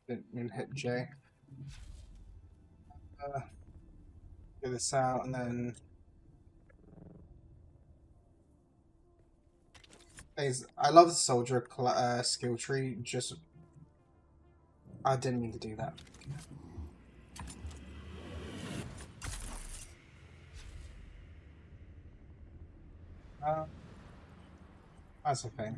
Didn't mean to hit J. Get this out and then. I love the soldier skill tree. Just I didn't mean to do that. That's okay.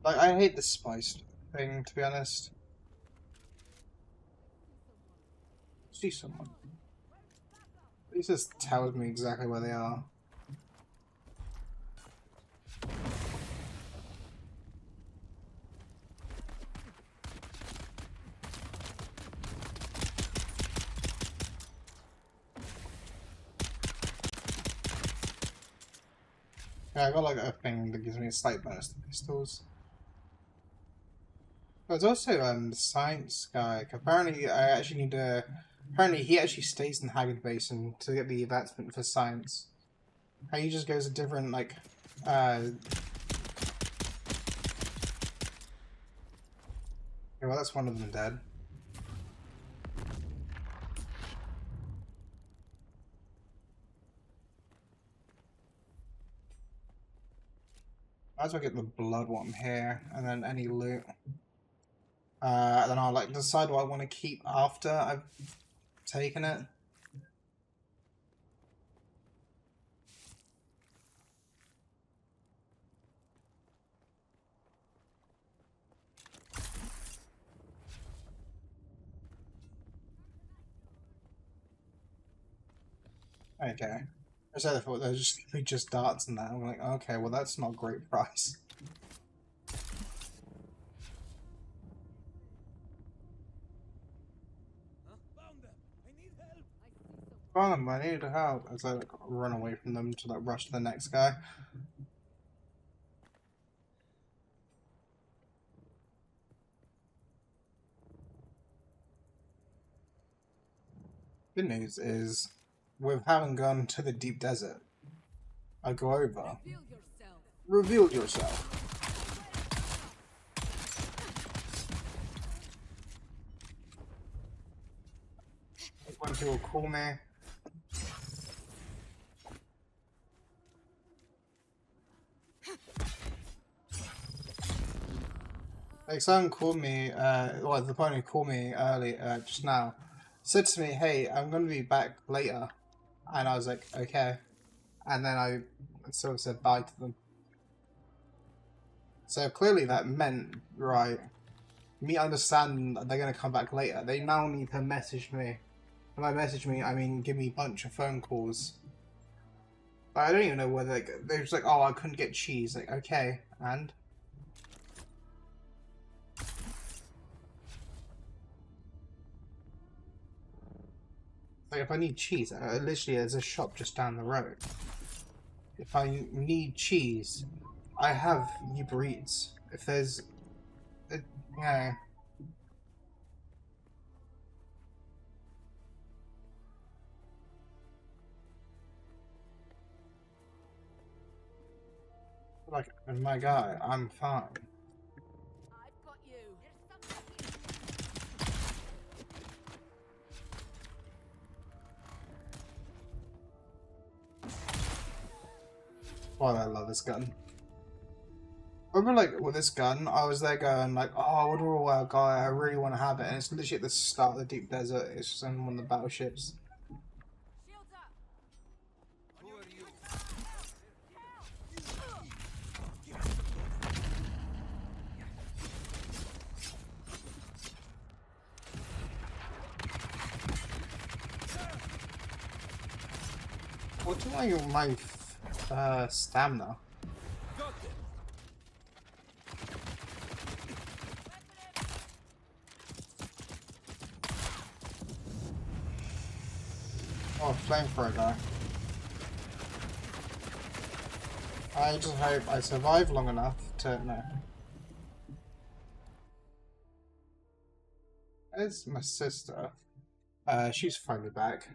Like I hate the spiced thing, to be honest. See someone. It just tells me exactly where they are. Yeah, I got like a thing that gives me a slight bonus to pistols. There's also the science guy. Apparently, I actually need to. Apparently, he actually stays in Haggard Basin to get the advancement for science. How he just goes to different like. Yeah, well, that's one of them dead. Might as well get the blood one here, and then any loot. Then I'll like decide what I want to keep after I've taken it. Okay. I said I thought they were just darts and that. I'm like, okay, well that's not a great price. Found them, I need help. As I like run away from them to like rush to the next guy. Good news is, with having gone to the deep desert, I go over. Reveal yourself. When people call me. Like someone called me, well the opponent who called me early, just now, said to me, hey, I'm going to be back later. And I was like, okay. And then I sort of said bye to them. So clearly that meant, right, me understand that they're going to come back later. They now need to message me. And by message me, I mean give me a bunch of phone calls. I don't even know whether they're just like, oh, I couldn't get cheese. Like, okay, and? Like, if I need cheese, literally there's a shop just down the road. If I need cheese, I have Uber Eats. If there's, yeah. Like, my guy, I'm fine. I've got you. Oh, I love this gun. I remember, like, with this gun, I was there going, like, oh, I would roll out guy, I really want to have it. And it's literally at the start of the deep desert. It's just on one of the battleships. Shields up. Who are you? What do I want my stamina? Got them. Oh, flamethrower guy. I just hope I survive long enough to no. There's my sister. She's finally back.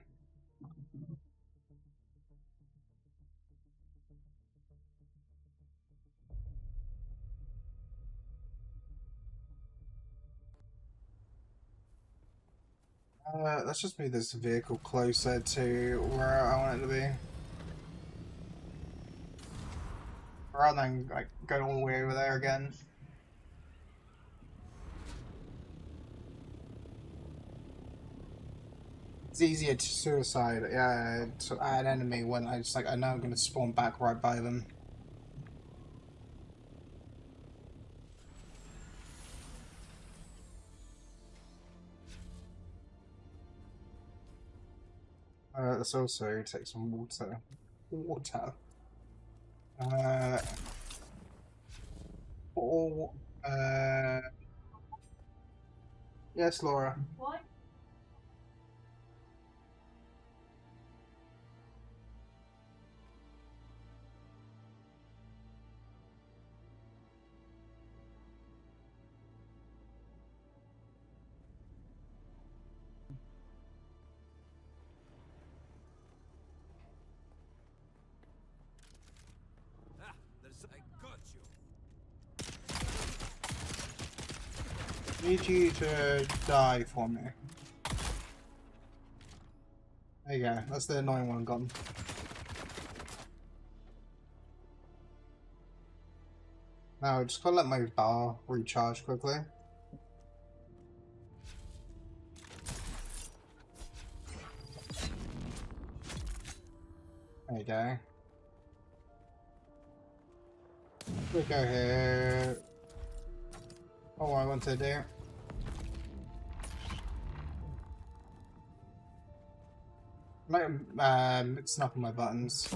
Let's just move this vehicle closer to where I want it to be. Rather than like going all the way over there again. It's easier to suicide, yeah, to an enemy when I just like I know I'm gonna spawn back right by them. Let's also take some water. Water. Oh, yes, Laura. What? Ah, I got you. Need you to die for me. There you go. That's the annoying one gone. Now, just gotta let my bar recharge quickly. There you go. We go here. Oh, I want to do. Mixing up on my buttons.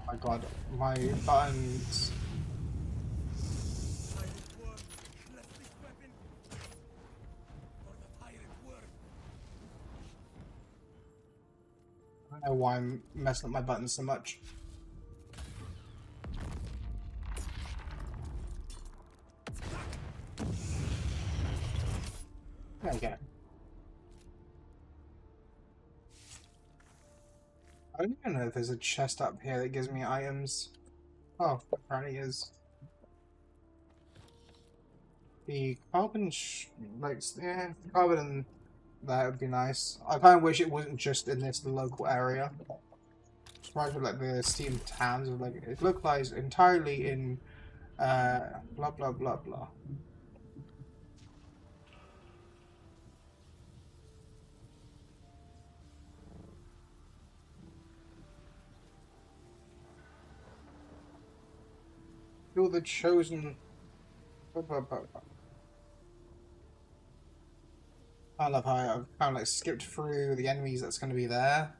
My god, my buttons. I don't know why I'm messing up my buttons so much. There we go. I don't even know if there's a chest up here that gives me items. Oh, apparently is. The carbon, yeah, carbon and that would be nice. I kind of wish it wasn't just in this local area. Surprised with like the Steam towns of like it localized entirely in blah blah blah blah. You're the chosen. Blah, blah, blah, blah. I love how I've kind of like skipped through the enemies that's going to be there.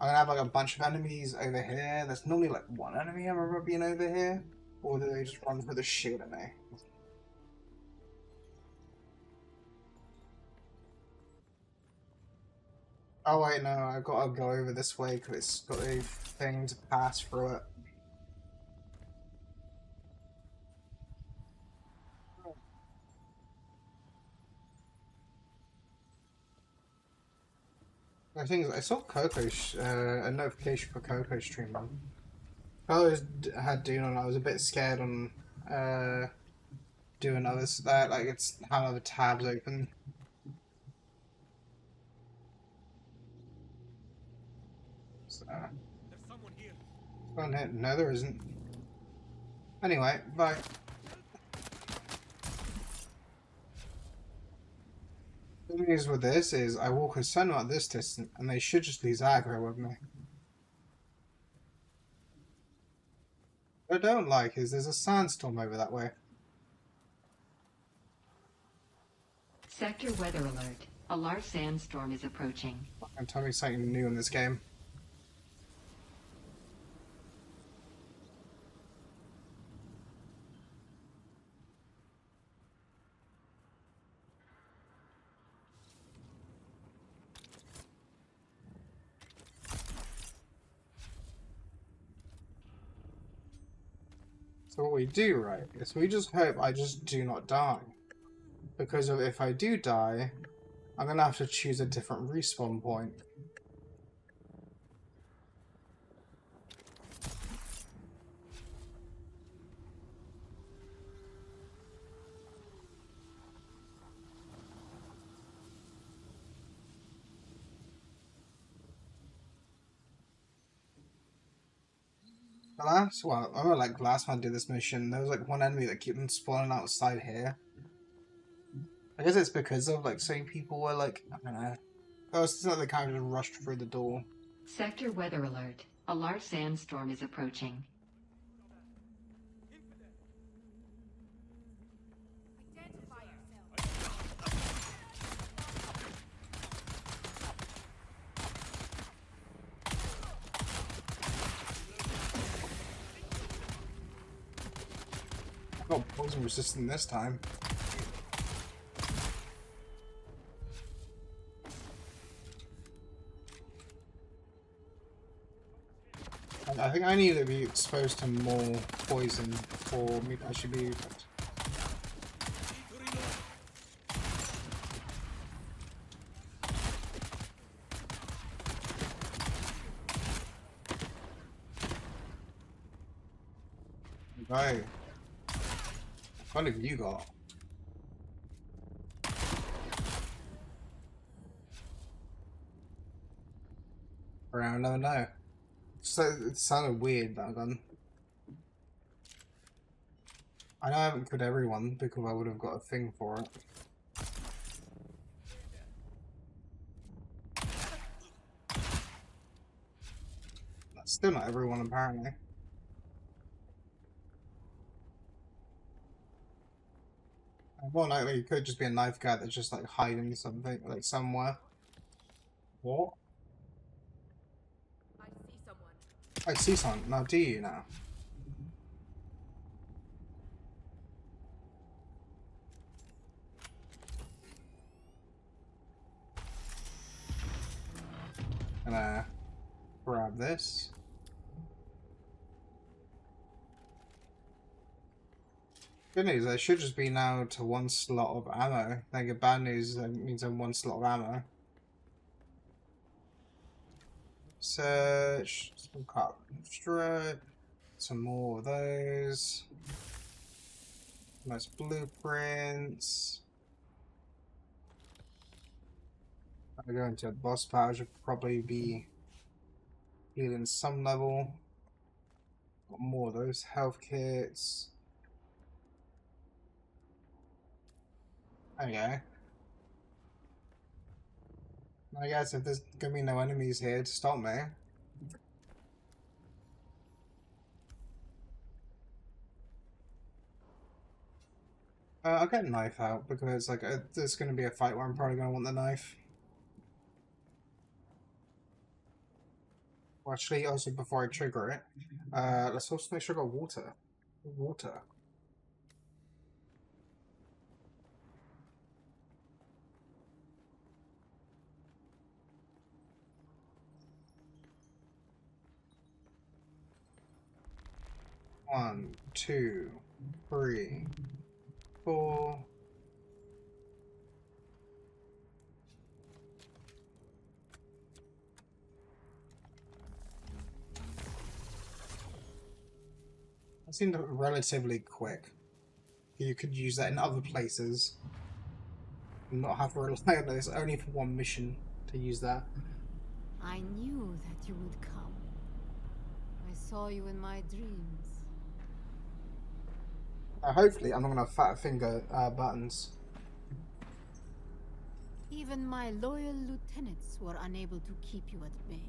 I'm gonna have like a bunch of enemies over here. There's normally like one enemy I remember being over here, or do they just run for the shit at me? Oh wait, no, I've got to go over this way because it's got a thing to pass through it. The thing is, I saw a notification for Coco stream on. Had Dune on. I was a bit scared on doing others. Like it's having other tabs open. So, There's someone here. oh no, there isn't. Anyway, bye. The thing is with this is I walk a certain amount this distance and they should just lose aggro with me. What I don't like is there's a sandstorm over that way. Sector weather alert. A large sandstorm is approaching. And tell me something new in this game. So what we do, right, is we just hope I just do not die. Because if I do die, I'm going to have to choose a different respawn point. Well, I remember like last time I did this mission, there was like one enemy that kept on spawning outside here. I guess it's because of like saying people were like, I don't know. Oh, it's not like they kind of just rushed through the door. Sector weather alert. A large sandstorm is approaching. Identify yourself. I got poison resistant this time. I think I need to be exposed to more poison for me to actually be. Right. What have you got? Around, never know. So it sounded weird, that gun. I know I haven't killed everyone because I would have got a thing for it. That's still not everyone, apparently. More likely, it could just be a knife guy that's just like hiding something, like somewhere. What? I see someone. I see something. Now, do you now? Gonna grab this. Good news, I should just be now to one slot of ammo. Then get bad news, that means I'm one slot of ammo. Search, some carbon strip, some more of those. Nice blueprints. I go into a boss battle, should probably be healing some level. Got more of those health kits. There we go. I guess if there's gonna be no enemies here to stop me. I'll get a knife out because like there's gonna be a fight where I'm probably gonna want the knife. Well, actually, also before I trigger it, let's also make sure I got water. Water. One, two, three, four. That seemed relatively quick. You could use that in other places. And not have to rely on this only for one mission to use that. I knew that you would come. I saw you in my dreams. Hopefully, I'm not gonna fat finger buttons. Even my loyal lieutenants were unable to keep you at bay.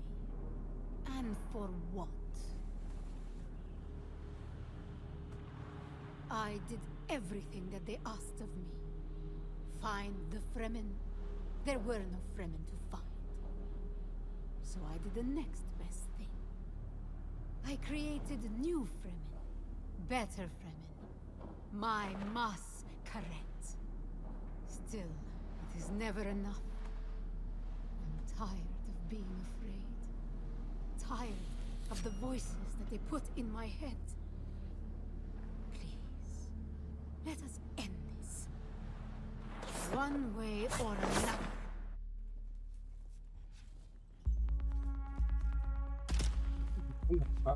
And for what? I did everything that they asked of me. Find the Fremen. There were no Fremen to find. So I did the next best thing. I created new Fremen. Better Fremen. My mass correct. Still, it is never enough. I'm tired of being afraid. Tired of the voices that they put in my head. Please, let us end this. One way or another.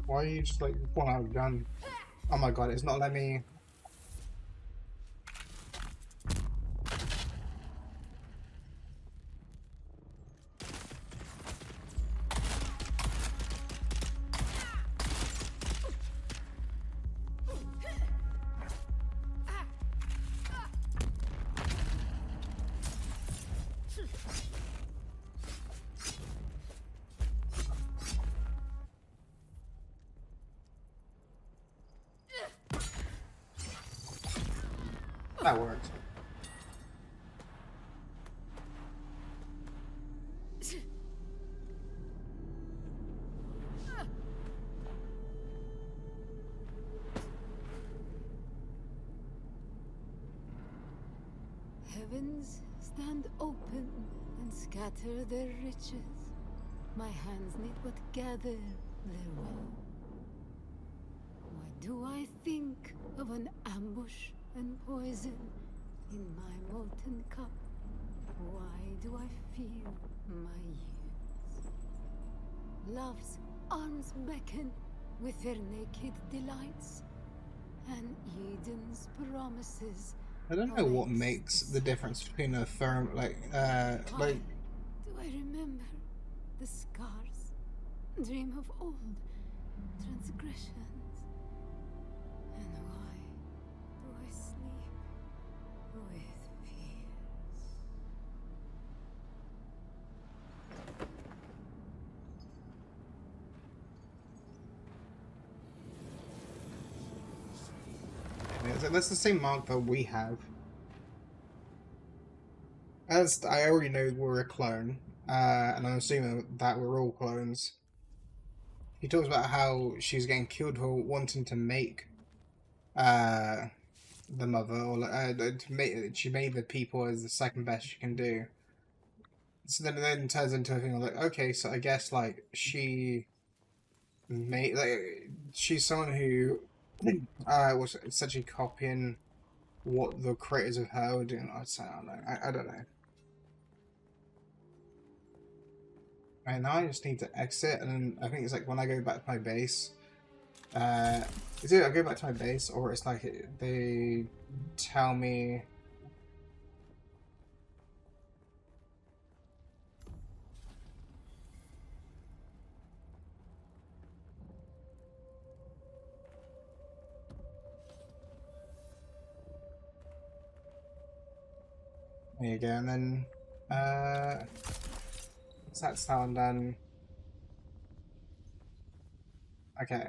Why are you just like pulling out a gun? Oh my god, it's not letting me. That worked. Heavens stand open and scatter their riches. My hands need but gather their wealth. Why do I think of an ambush and poison in my molten cup? Why do I feel my years? Love's arms beckon with their naked delights, and Eden's promises. I don't know what makes the difference between a therm like Why do I remember the scars? Dream of old transgressions? And why do I sleep with fears? that's the same mark that we have. As I already know we're a clone, and I'm assuming that we're all clones. He talks about how she's getting killed for wanting to make the mother, or to make, she made the people as the second best she can do. So then it turns into a thing like, okay, so I guess like she made, like, she's someone who was essentially copying what the creators of her were doing. I don't know. I don't know. And now I just need to exit, and then I think it's like when I go back to my base, it's either I go back to my base, or it's like they tell me. There you go, and then that's sound done. Okay.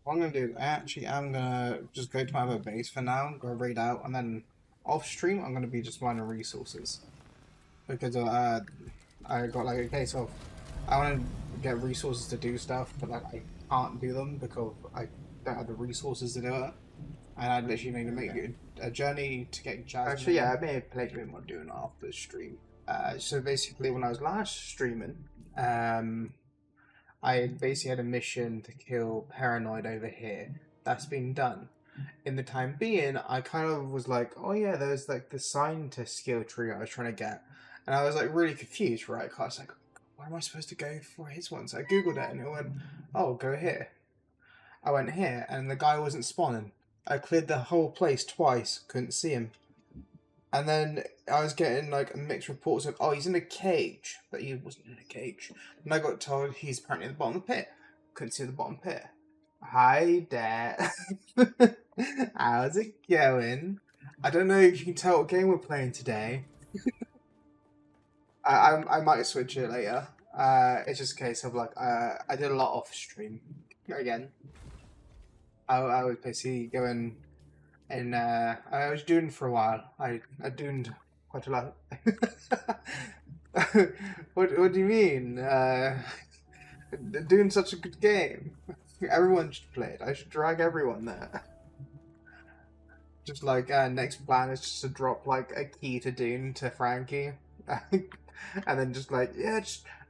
What I'm gonna do, actually, I'm gonna just go to my other base for now, go raid out, and then off stream, I'm gonna be just mining resources because I got like a case of I want to get resources to do stuff, but like I can't do them because I don't have the resources to do it, and I literally need to make a journey to get Jasmine. Actually, yeah, I may have played a bit more Dune after the stream. So basically, when I was last streaming, I basically had a mission to kill Paranoid over here. That's been done. In the time being, I kind of was like, oh yeah, there's like the scientist skill tree I was trying to get. And I was like really confused, right? Cause I was like, where am I supposed to go for his one? So I googled it and it went, oh, go here. I went here and the guy wasn't spawning. I cleared the whole place twice, couldn't see him. And then I was getting like mixed reports of, oh, he's in a cage, but he wasn't in a cage. And I got told he's apparently at the bottom of the pit. Couldn't see the bottom pit. Hi, Dad. How's it going? I don't know if you can tell what game we're playing today. I might switch it later. It's just a case of like I did a lot off stream again. I was basically going. And I was doing for a while. I dooned quite a lot. What do you mean? Doing such a good game. Everyone should play it. I should drag everyone there. Just like next plan is just to drop like a key to Dune to Frankie, and then just like yeah,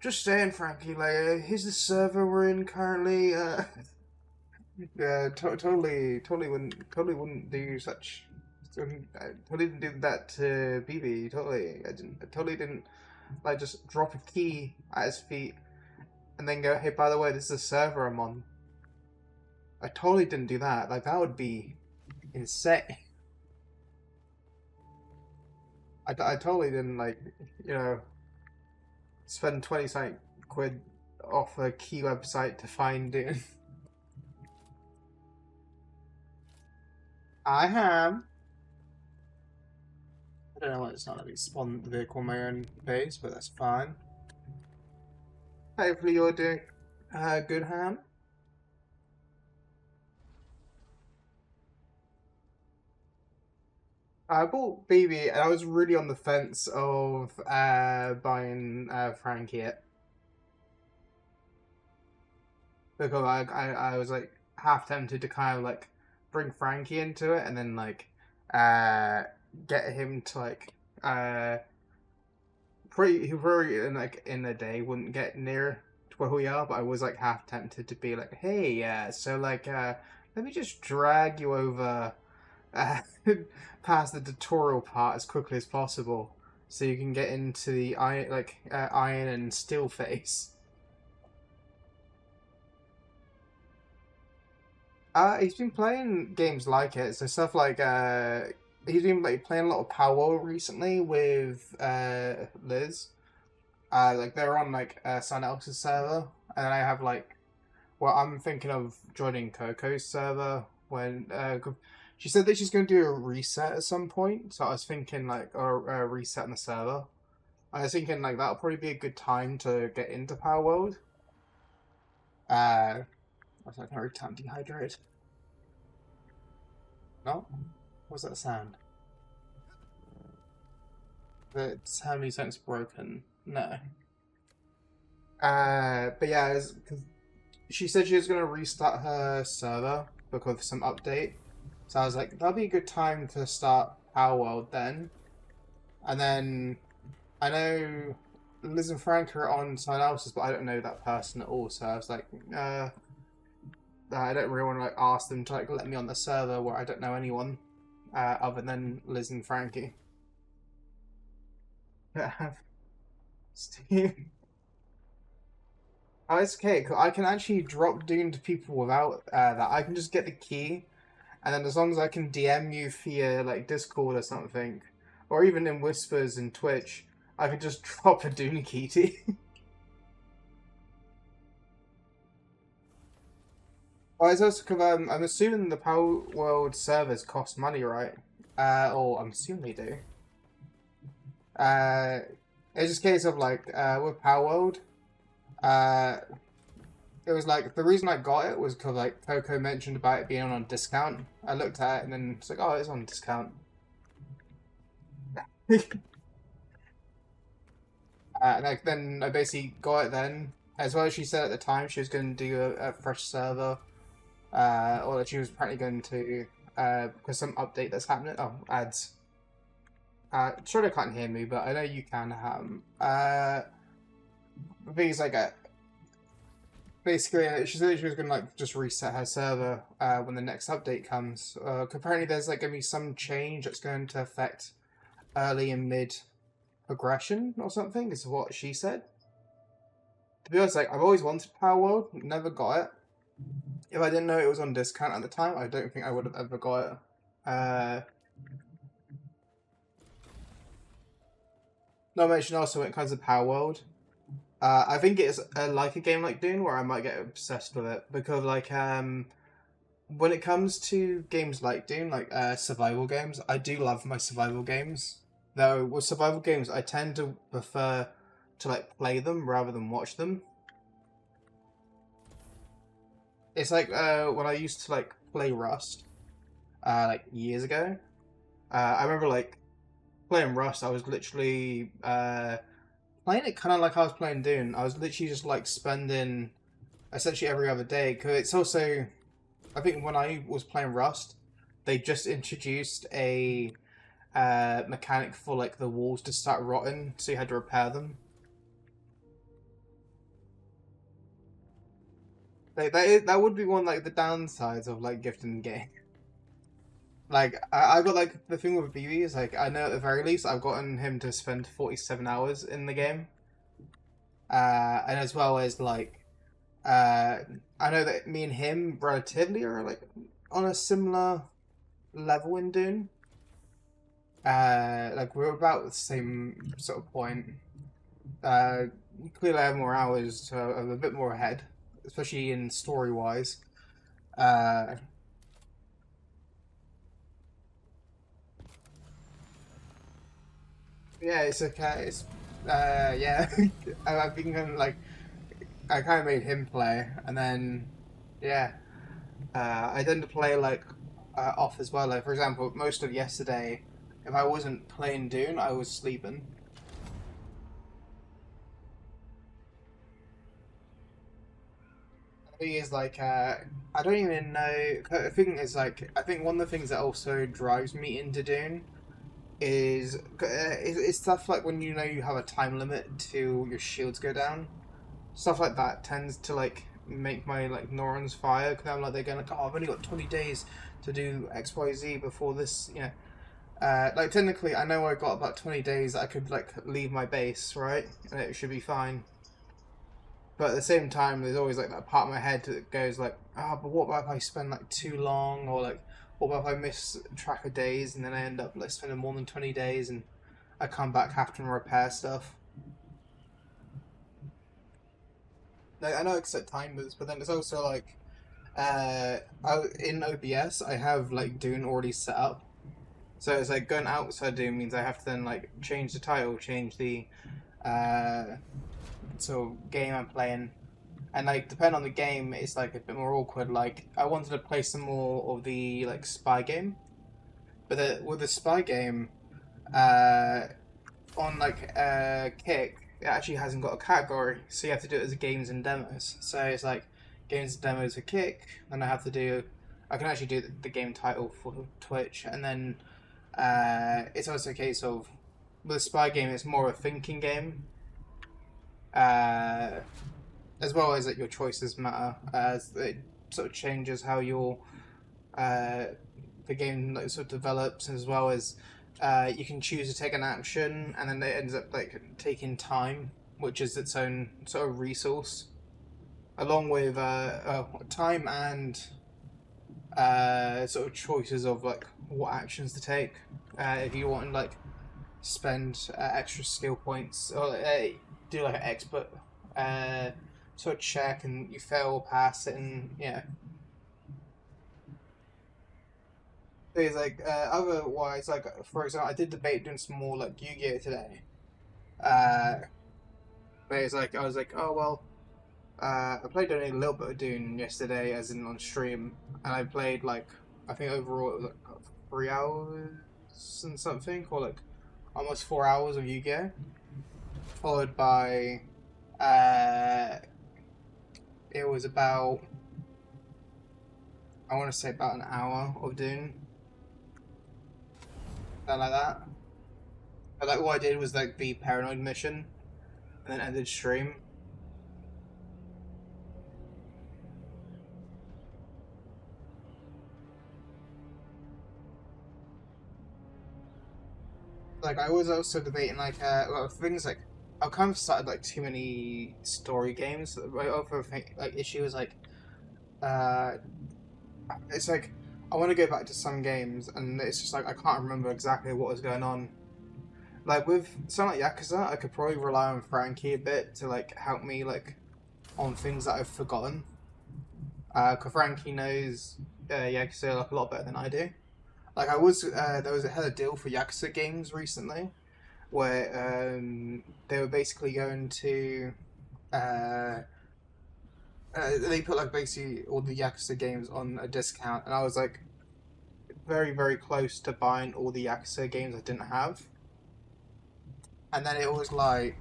just saying Frankie, like here's the server we're in currently. Yeah, totally wouldn't do such. Totally didn't do that to BB. I totally didn't like just drop a key at his feet and then go, hey, by the way, this is a server I'm on. I totally didn't do that. Like that would be insane. I totally didn't like spend 20 something quid off a key website to find it. I have. I don't know why it's not letting me spawn the vehicle on my own base, but that's fine. Hopefully you're doing good, Ham. I bought BB and I was really on the fence of buying Frankie it because I was like half tempted to kind of like bring Frankie into it and then like uh get him to like he probably in like in a day wouldn't get near to where we are, but I was like half tempted to be like, hey, so like let me just drag you over uh, past the tutorial part as quickly as possible, so you can get into the iron and steel phase. He's been playing games like it, so stuff like he's been like playing a lot of Power recently with Liz. Like they're on like someone else's server, and I have like, well, I'm thinking of joining Coco's server when she said that she's going to do a reset at some point. So I was thinking like a reset on the server. I was thinking like that'll probably be a good time to get into Power World. I was like, every time dehydrated. No, what's that sound? Tell me something's broken. No. But yeah, cause she said she was gonna restart her server because of some update. So I was like, that'll be a good time to start Power World then. And then I know Liz and Frank are on someone else's, but I don't know that person at all. So I was like, I don't really want to like ask them to like let me on the server where I don't know anyone other than Liz and Frankie. Steve. Oh, it's okay. 'Cause I can actually drop Dune to people without that. I can just get the key, and then as long as I can DM you via like Discord or something, or even in Whispers and Twitch, I can just drop a Dune key to you. Well, it's also because I'm assuming the Power World servers cost money, right? Or I'm assuming they do. It's just a case of like with Power World. It was like the reason I got it was because like Coco mentioned about it being on discount. I looked at it and then it's like, oh, it's on discount. And like then I basically got it then. As well as she said at the time, she was going to do a fresh server, or that she was apparently going to because some update that's happening. Oh, ads. Sure, they can't hear me, but I know you can. The thing is, like, basically, she said she was gonna like just reset her server when the next update comes. Apparently, there's like gonna be some change that's going to affect early and mid progression or something. Is what she said. To be honest, like I've always wanted Power World, never got it. If I didn't know it was on discount at the time, I don't think I would have ever got it. Not mention also when it comes to Power World. I think it's like a game like Dune where I might get obsessed with it because like when it comes to games like Dune, like survival games, I do love my survival games. Though with survival games, I tend to prefer to like play them rather than watch them. It's like when I used to like play Rust, like years ago. I remember like playing Rust. I was literally playing it kind of like I was playing Dune. I was literally just like spending essentially every other day. Cause it's also, I think when I was playing Rust, they just introduced a mechanic for like the walls to start rotting, so you had to repair them. Like that would be one like the downsides of like gifting the game. Like I got like the thing with BB is like I know at the very least I've gotten him to spend 47 hours in the game, and as well as like I know that me and him relatively are like on a similar level in Dune. Like we're about the same sort of point. Clearly I have more hours, so I'm a bit more ahead, especially in story wise. Uh, yeah, it's okay. It's yeah. I've been kind of like I kind of made him play, and then yeah, I tend to play like off as well. Like for example, most of yesterday, If I wasn't playing Dune, I was sleeping. The thing is, like, I don't even know. The thing is, like, I think one of the things that also drives me into Dune is stuff like when you know you have a time limit till your shields go down. Stuff like that tends to like make my like neurons fire because I'm like they're going like, oh, I've only got 20 days to do XYZ before this, you know. Like technically, I know I got about 20 days that I could like leave my base, right, and it should be fine. But at the same time, there's always like that part of my head that goes like, ah, but what about if I spend like too long, or like, what about if I miss track of days and then I end up like spending more than 20 days and I come back having to repair stuff. Like, I know I set timers, but then it's also like, in OBS I have like Dune already set up, so it's like going outside Dune means I have to then like change the title, change the sort of game I'm playing, and like depending on the game, it's like a bit more awkward. Like I wanted to play some more of the like spy game, but with the spy game, on like Kick, it actually hasn't got a category, so you have to do it as games and demos. So it's like games and demos for Kick, and I have to do. I can actually do the game title for Twitch, and then it's also a case of with a spy game, it's more of a thinking game, as well as that your choices matter, as it sort of changes how your the game like, sort of develops, as well as you can choose to take an action, and then it ends up like taking time, which is its own sort of resource, along with time and sort of choices of like what actions to take. If you want to like spend extra skill points or do like an expert sort of check, and you fail or pass it, and yeah. It's like otherwise, like for example, I did debate doing some more like Yu-Gi-Oh today. Uh, but it's like I was like, oh well, I played only a little bit of Dune yesterday, as in on stream, and I played like I think overall it was like 3 hours and something, or like almost 4 hours of Yu-Gi-Oh, followed by it was about I want to say about an hour of Dune, something like that. But like what I did was like the paranoid mission, and then ended stream. Like I was also debating like a lot of things like I've kind of started like too many story games. My other thing, like issue is like uh it's like I want to go back to some games and it's just like I can't remember exactly what was going on. Like with something like Yakuza, I could probably rely on Frankie a bit to like help me like on things that I've forgotten. Cause Frankie knows Yakuza like a lot better than I do. Like I was had a deal for Yakuza games recently, where they were basically going to they put like basically all the Yakuza games on a discount, and I was like very very close to buying all the Yakuza games I didn't have, and then it was like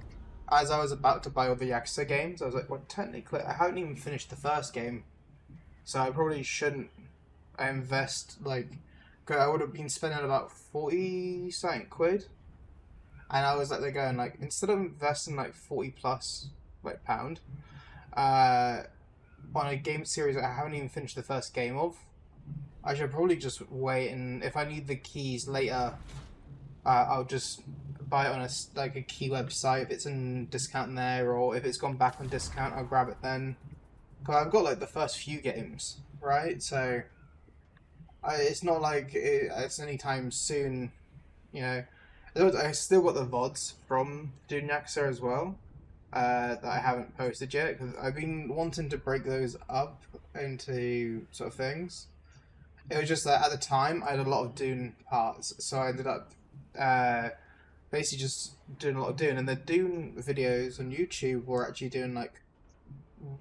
as I was about to buy all the Yakuza games, I was like, well, technically I haven't even finished the first game, so I probably shouldn't invest like. Cause I would have been spending about 40 something quid, and I was like, they're going like instead of investing like 40 plus like pound, on a game series I haven't even finished the first game of, I should probably just wait, and if I need the keys later, I'll just buy it on a key website if it's in discount there, or if it's gone back on discount, I'll grab it then. Cause I've got like the first few games, right? So. It's not like it's anytime soon, you know. I still got the VODs from Dune Yakuza as well, that I haven't posted yet, because I've been wanting to break those up into sort of things. It was just that at the time I had a lot of Dune parts, so I ended up basically just doing a lot of Dune, and the Dune videos on YouTube were actually doing like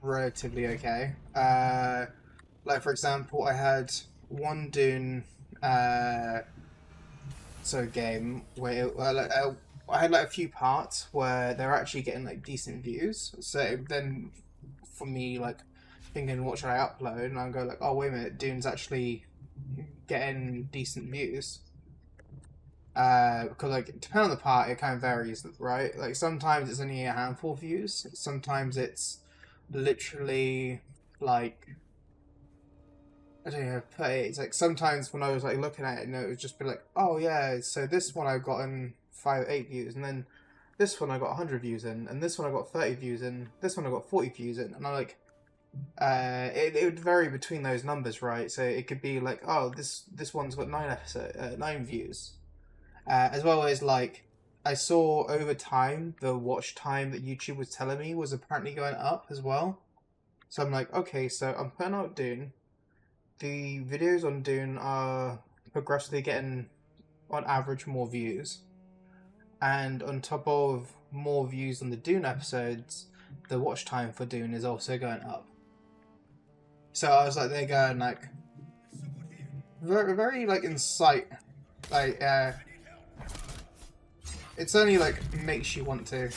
relatively okay. Like for example, I had one Dune so game where I had like a few parts where they're actually getting like decent views. So then for me, like thinking, what should I upload? And I go like, oh wait a minute, Dune's actually getting decent views. Because like depending on the part, it kind of varies, right? Like sometimes it's only a handful of views. Sometimes it's literally like I don't know. But it's like sometimes when I was like looking at it, it would just be like, oh yeah, so this one I got in 8 views, and then this one I got 100 views in, and this one I got 30 views in, this one I got 40 views in, and I like, it would vary between those numbers, right? So it could be like, oh, this one's got 9 views, as well as like. I saw over time the watch time that YouTube was telling me was apparently going up as well. So I'm like, okay, so I'm putting out Dune. The videos on Dune are progressively getting, on average, more views. And on top of more views on the Dune episodes, the watch time for Dune is also going up. So I was like, they're going like, very, very like in sight. Like, it's only like makes you want to.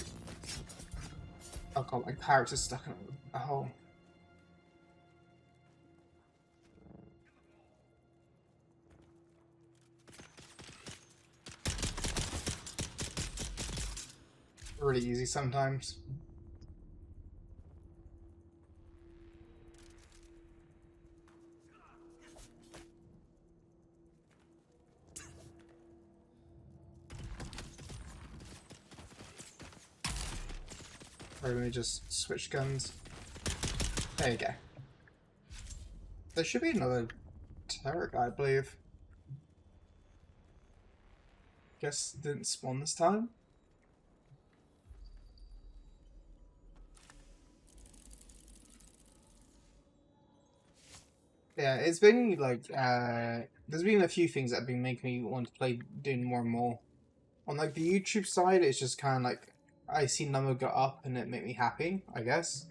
Oh god, my character's stuck in a hole. Really easy sometimes. Or let me just switch guns. There you go. There should be another turret guy, I believe. Guess it didn't spawn this time. Yeah, it's been like there's been a few things that have been making me want to play Dune more and more. On like the YouTube side, it's just kind of like I see number go up and it make me happy, I guess.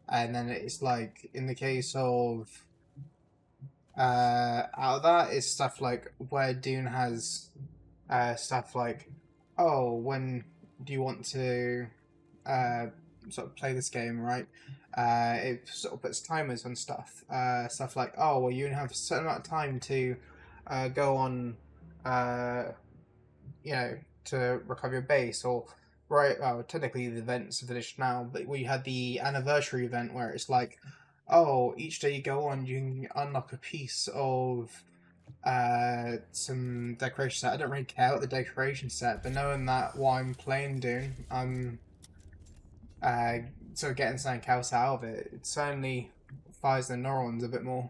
And then it's like in the case of out of that, it's stuff like where Dune has stuff like, oh, when do you want to sort of play this game, right? It sort of puts timers on stuff. Stuff like, oh, well, you only have a certain amount of time to go on, you know, to recover your base, or right. Well, technically the events are finished now, but we had the anniversary event where it's like, oh, each day you go on, you can unlock a piece of some decoration set. I don't really care what the decoration set, but knowing that while I'm playing Dune, I'm sort of getting something else out of it. It certainly fires the neurons a bit more.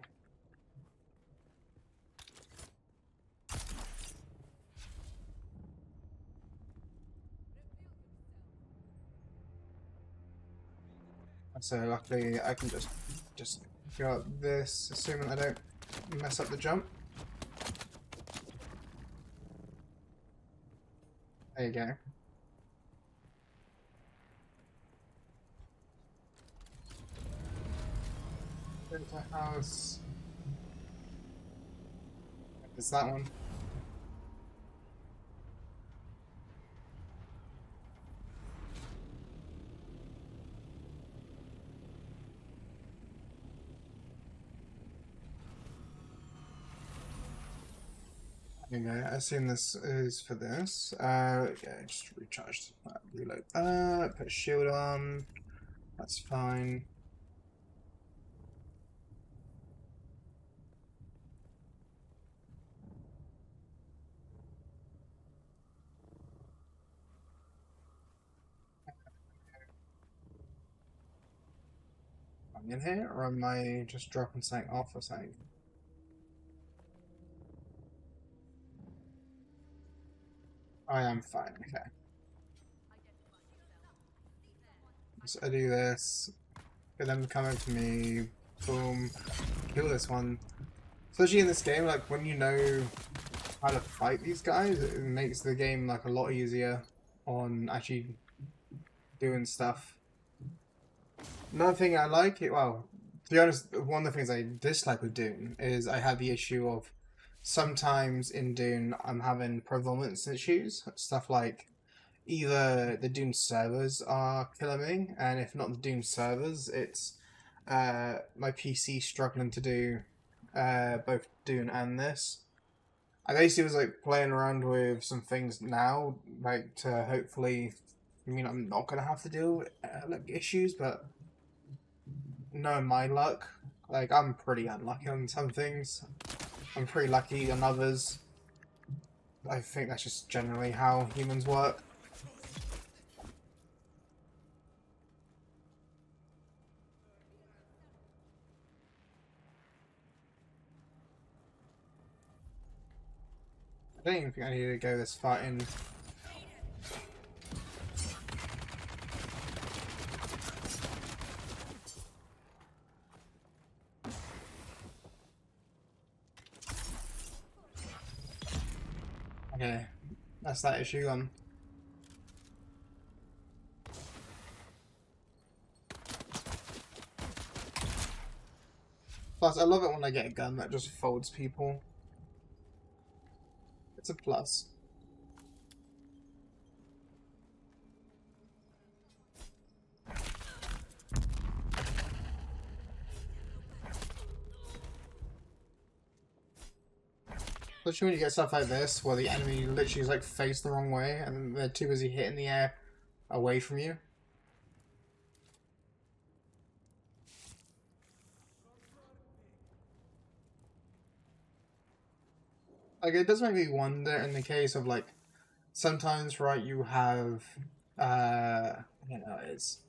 So luckily I can just go up this, assuming I don't mess up the jump. There you go. Into house. It's that one. Okay, I assume this is for this. Yeah, just recharged. Reload. Put a shield on. That's fine. I'm in here, or am I just dropping something off or something? I am fine, okay. So I do this, get them to come over to me, boom, kill this one. Especially in this game, like when you know how to fight these guys, it makes the game like a lot easier on actually doing stuff. Another thing I like, well, to be honest, one of the things I dislike with Dune is I had the issue of sometimes in Dune I'm having performance issues, stuff like either the Dune servers are killing me, and if not the Dune servers, it's my PC struggling to do both Dune and this. I basically was like playing around with some things now, like to hopefully. I mean, I'm not gonna have to deal with like issues, but knowing my luck, like I'm pretty unlucky on some things. I'm pretty lucky on others. I think that's just generally how humans work. I don't even think I need to go this far in. Okay, that's that issue gone. Plus, I love it when I get a gun that just folds people. It's a plus. Especially when you get stuff like this, where the enemy literally is like faced the wrong way, and they're too busy hitting the air away from you. Like, it does make me wonder in the case of like, sometimes, right, you have, you know, it's.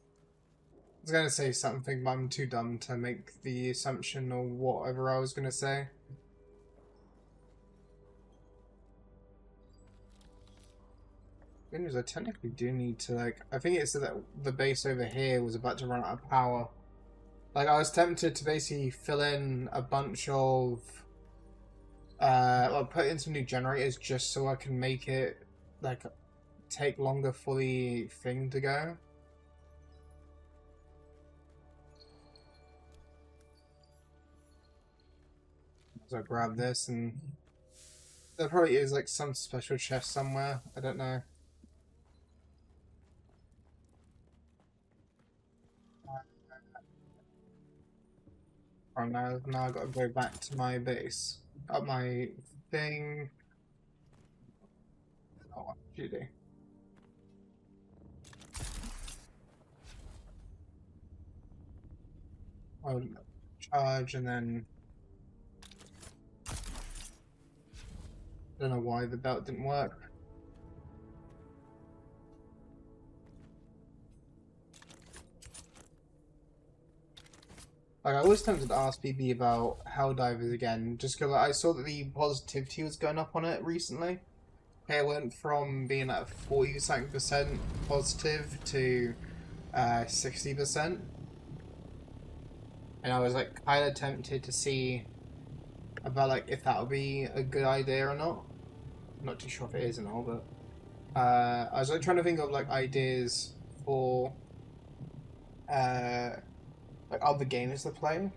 I was gonna say something, but I'm too dumb to make the assumption or whatever I was gonna say. Good news, I technically do need to, like, I think it's that the base over here was about to run out of power. Like, I was tempted to basically fill in a bunch of, well, put in some new generators just so I can make it, like, take longer for the thing to go. So I grab this, and there probably is, like, some special chest somewhere. I don't know. Oh, now I've got to go back to my base. Up my thing. Oh, what did you do? Oh, charge and then. I don't know why the belt didn't work. Like, I was tempted to ask BB about Helldivers again, just because I saw that the positivity was going up on it recently. Okay, it went from being at 40% positive to 60%. And I was like kind of tempted to see about like if that would be a good idea or not. I'm not too sure if it is and all, but I was like trying to think of like ideas for like other games to play.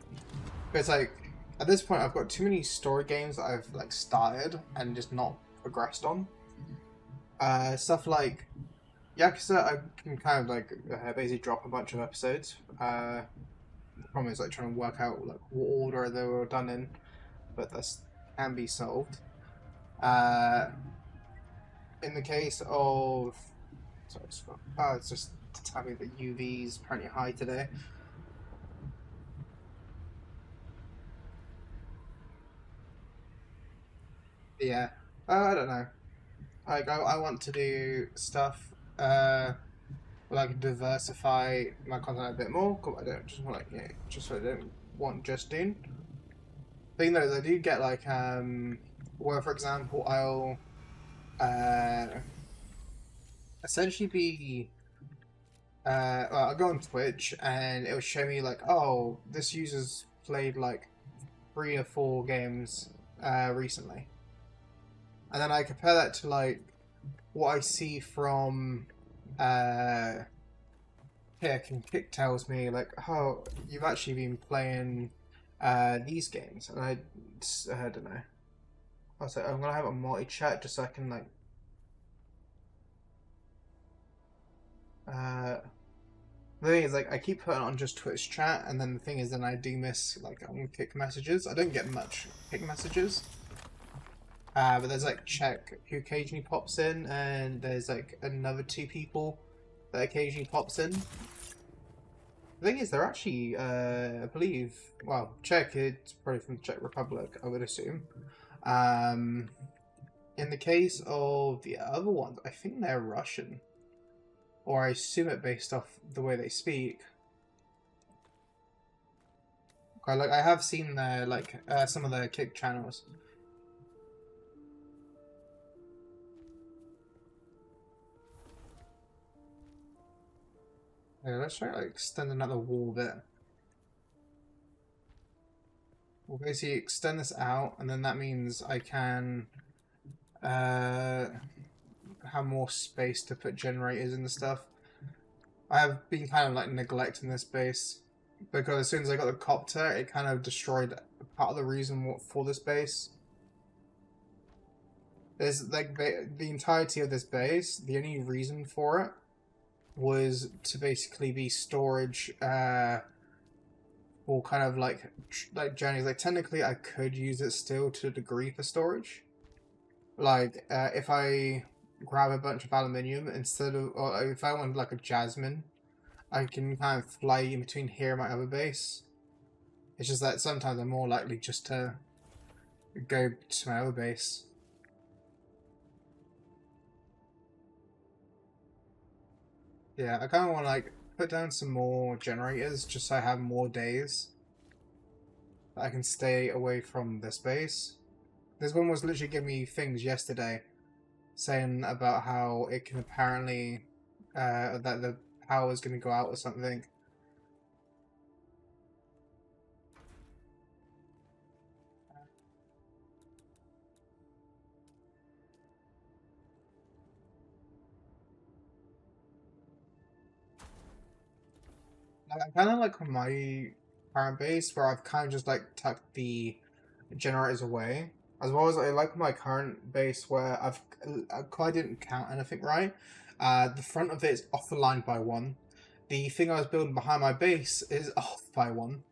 Because like at this point I've got too many story games that I've like started and just not progressed on. Stuff like Yakuza, I can kind of like basically drop a bunch of episodes. The problem is like trying to work out like what order they were done in, but that can be solved. In the case of, sorry, it's just to tell me that UV is apparently high today. Yeah, I don't know. Like I want to do stuff where I can diversify my content a bit more. I don't just want like just so I don't want just Dune. Thing though is I do get like where for example I'll essentially be well, I'll go on Twitch and it'll show me like, oh, this user's played like 3 or 4 games recently, and then I compare that to like what I see from Kick, and Kick tells me like, oh, you've actually been playing these games, and I don't know. Also, I'm gonna have a multi-chat just so I can like. The thing is, like, I keep putting on just Twitch chat, and then the thing is, then I do miss like on kick messages. I don't get much kick messages. But there's like Czech who occasionally pops in, and there's like another 2 people that occasionally pops in. The thing is, they're actually, I believe, well, Czech, it's probably from the Czech Republic, I would assume. In the case of the other ones, I think they're Russian. Or I assume it based off the way they speak. Like, I have seen their, like, some of their kick channels. Yeah, let's try to like, extend another wall bit. We'll basically extend this out, and then that means I can have more space to put generators and stuff. I have been kind of like neglecting this base because as soon as I got the copter, it kind of destroyed part of the reason for this base. There's like the entirety of this base. The only reason for it was to basically be storage or kind of like journeys. Like technically I could use it still to a degree for storage. Like if I grab a bunch of aluminium instead of, or if I want like a jasmine, I can kind of fly in between here and my other base. It's just that sometimes I'm more likely just to go to my other base. Yeah, I kind of want to like put down some more generators just so I have more days that I can stay away from this base. This one was literally giving me things yesterday saying about how it can apparently that the power is going to go out or something. I kind of like my current base where I've kind of just like tucked the generators away, as well as I like my current base where I didn't count anything right. The front of it is off the line by 1. The thing I was building behind my base is off by 1.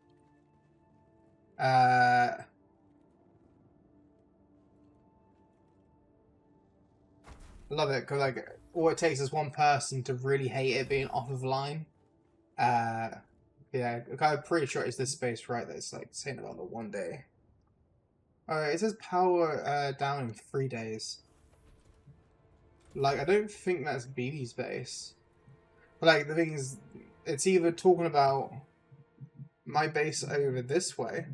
Love it because like all it takes is one person to really hate it being off of line. Yeah, I'm pretty sure it's this space right that's like saying about the 1 day. Alright, it says power down in 3 days. Like, I don't think that's BB's base. But like, the thing is, it's either talking about my base over this way,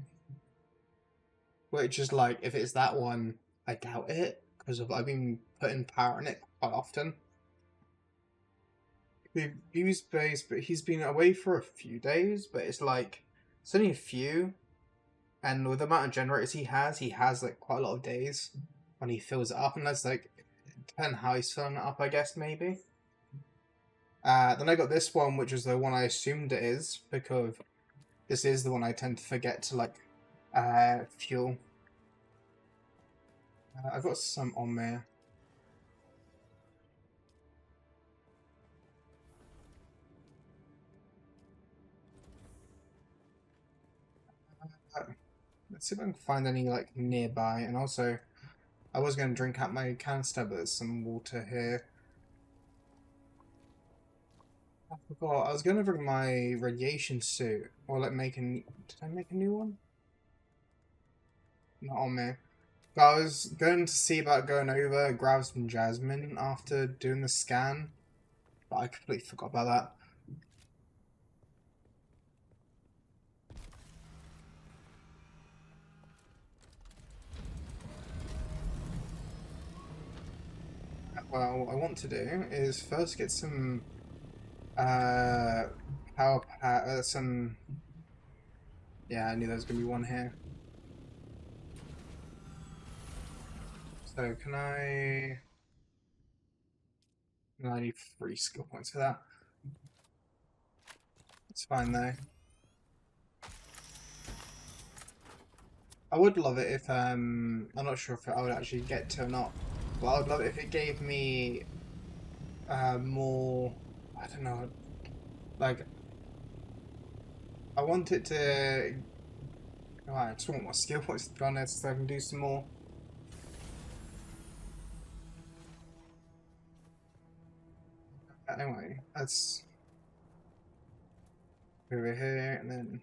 which is like, if it's that one, I doubt it, because I've been putting power in it quite often. BB's base, but he's been away for a few days, but it's like, it's only a few. And with the amount of generators he has like quite a lot of days when he fills it up, and that's like, depending how he's filling it up, I guess, maybe. Then I got this one, which is the one I assumed it is, because this is the one I tend to forget to, like, fuel. I've got some on there. Let's see if I can find any, like, nearby, and also, I was going to drink out my canister, but there's some water here. I forgot, I was going to bring my radiation suit, or like did I make a new one? Not on me. But I was going to see about going over, grab some jasmine after doing the scan, but I completely forgot about that. Well, what I want to do is first get some some. Yeah, I knew there was gonna be one here. So can I? No, I need 3 skill points for that. It's fine though. I would love it if I'm not sure if I would actually get to or not, but I would love it if it gave me more, I don't know, like I want it to. Oh, I just want more skill points to be honest, so I can do some more. Anyway, that's over here, and then